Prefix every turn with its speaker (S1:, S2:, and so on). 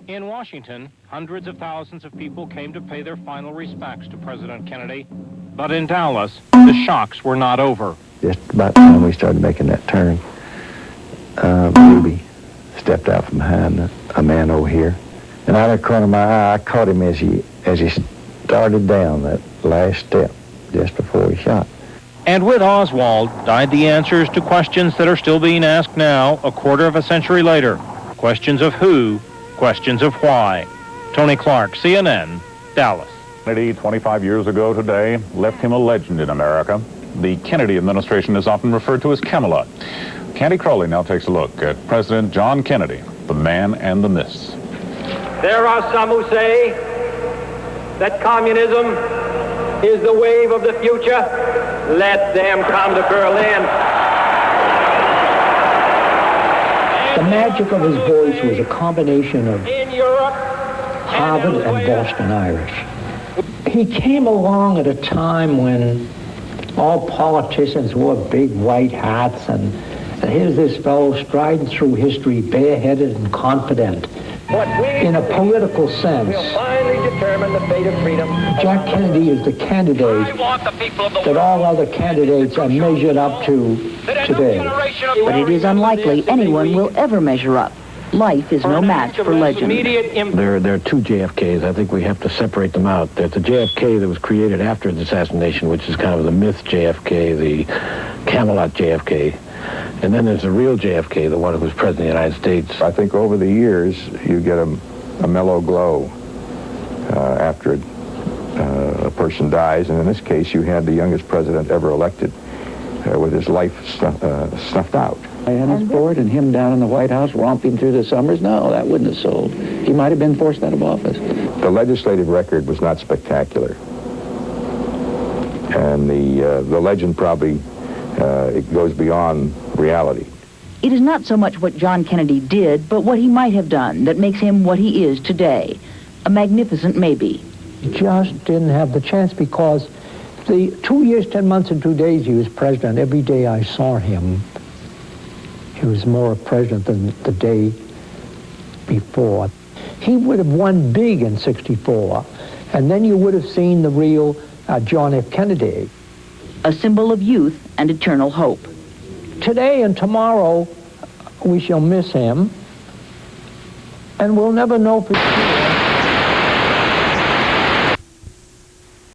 S1: In Washington, hundreds of thousands of people came to pay their final respects to President Kennedy. But in Dallas, the shocks were not over.
S2: Just about the time we started making that turn, Ruby stepped out from behind a man over here. And out of the corner of my eye, I caught him as he started down that last step just before he shot.
S1: And with Oswald died the answers to questions that are still being asked now, a quarter of a century later. Questions of who, questions of why. Tony Clark, CNN, Dallas.
S3: Kennedy, 25 years ago today, left him a legend in America. The Kennedy administration is often referred to as Camelot. Candy Crowley now takes a look at President John Kennedy, the man and the myths.
S4: There are some who say that communism is the wave of the future. Let them come to Berlin.
S5: The magic of his voice was a combination of Harvard and Boston Irish. He came along at a time when all politicians wore big white hats, and here's this fellow striding through history bareheaded and confident. In a political sense, Jack Kennedy is the candidate that all other candidates are measured up to today.
S6: But it is unlikely anyone will ever measure up. Life is no match for legend.
S7: There are two JFKs. I think we have to separate them out. There's the JFK that was created after his assassination, which is kind of the myth JFK, the Camelot JFK. And then there's the real JFK, the one who was president of the United States.
S2: I think over the years, you get a mellow glow after a person dies. And in this case, you had the youngest president ever elected with his life snuffed out.
S5: His board and him down in the White House romping through the summers, no, that wouldn't have sold. He might have been forced out of office.
S2: The legislative record was not spectacular. And the legend probably it goes beyond reality.
S6: It is not so much what John Kennedy did, but what he might have done that makes him what he is today. A magnificent maybe.
S5: He just didn't have the chance because the 2 years, 10 months, and 2 days he was president, every day I saw him, he was more a president than the day before. He would have won big in '64, and then you would have seen the real John F. Kennedy.
S6: A symbol of youth and eternal hope.
S5: Today and tomorrow, we shall miss him, and we'll never know for sure.